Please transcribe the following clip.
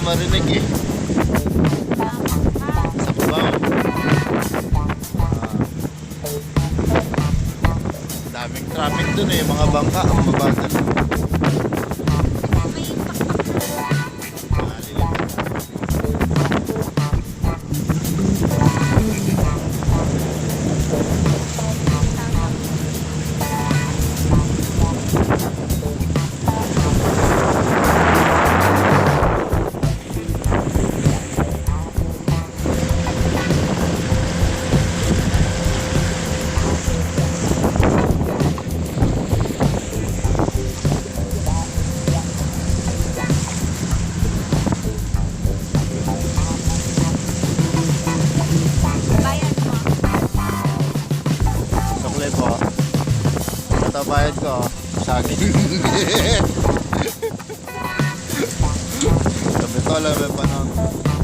marinig eh. Sa babaw. Daming traffic dun eh, mga bangka ang mabagal. Sukli po. Ito bayad ko. Saging. Sabi ko alam mo pa nun.